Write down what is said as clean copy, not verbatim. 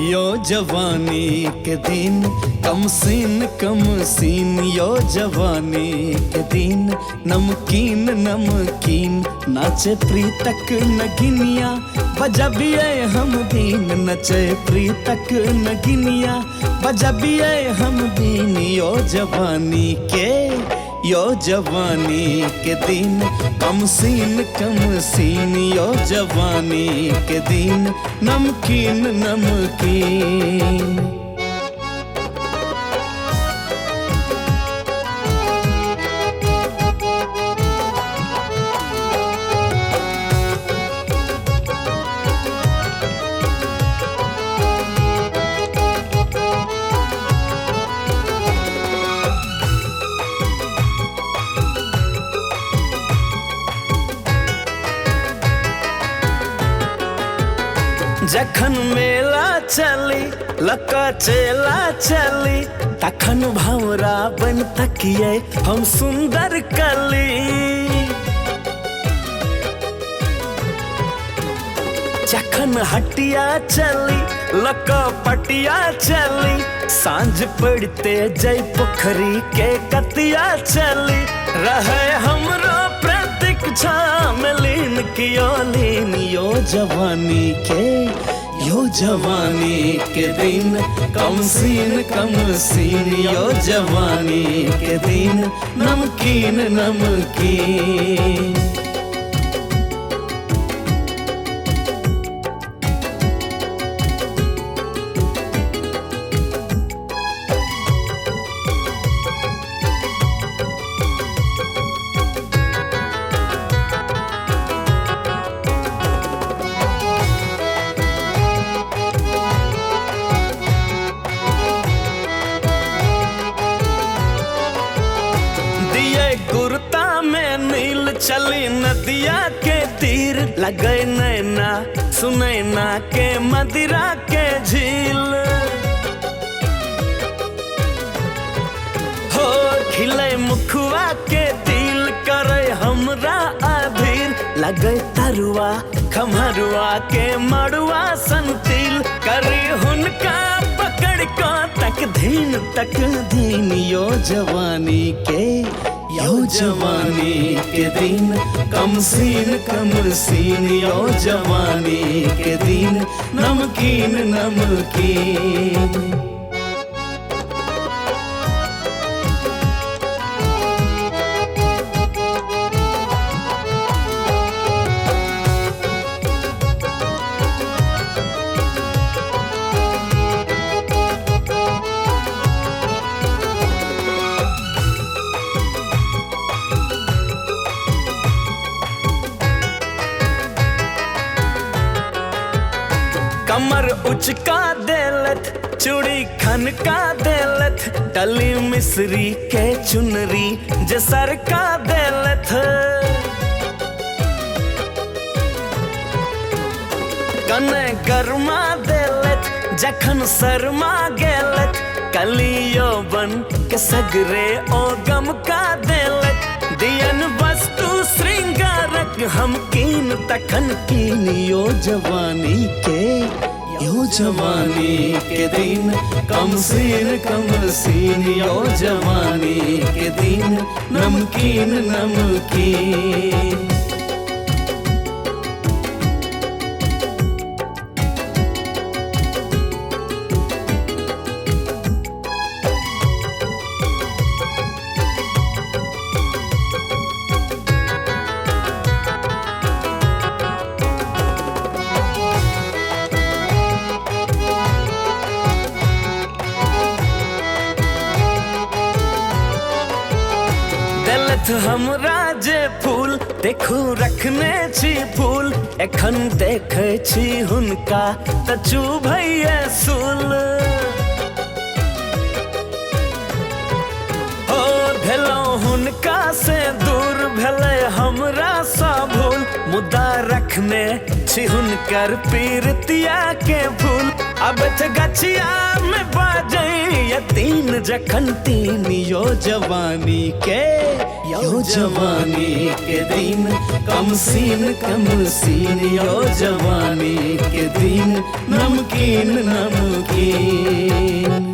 यो जवानी के दिन कम सीन यो जवानी के दिन नमकीन नमकीन नाचे प्रीतक नगिनिया बजबिए हम दिन नचे प्रीतक नगिनिया बजबिए हम दिन यो जवानी के दिन कम सीन यो जवानी के दिन नमकीन नमकीन। जखन मेला चली लका चेला चली तखन भंवरा बन तकिए हम सुंदर कली। जखन हटिया चली लका पटिया चली सांझ पड़ते जय पोखरी के कतिया चली रहे हमरो प्रतीक्षा में लीन कियो लीन यो जवानी के दिन कम सीन यो जवानी के दिन नमकीन नमकीन। गुरता में नील चली नदिया के तीर लगे नैना सुनैना के मदिरा के झील हो खिले मुखवा के दिल करे हमरा अधीर लगे तरुआ खमरुआ के मड़ुआ संतिल करे हुनका पकड़ को तक धीन यो जवानी के दिन कम सीन यो जवानी के दिन नमकीन नमकीन। कमर उचका देलत चूड़ी खनका देलत डली मिस्री के चुनरी जे सरका देलत कने गरमा देलत जखन शर्मा गेलत कली यौवन के सगरे ओ गम का देलत दियन वस्तु श्रृंगारक हम कीन तखन कीन यो जवानी के दिन कम सीन यो जवानी के दिन नमकीन नमकीन। हमरा जे फूल देखू रखने छी फूल एखन देखे छी हुनका त चुभैये सूल हो भेलौ हुनका से दूर भेले हमरा सा भूल मुदा रखने छी हुनकर पीरतिया के फूल अब गछिया में बाजे तीन जखन तीन यो जवानी के यो जवानी के दिन कम सीन यो जवानी के दिन नमकीन नमकीन।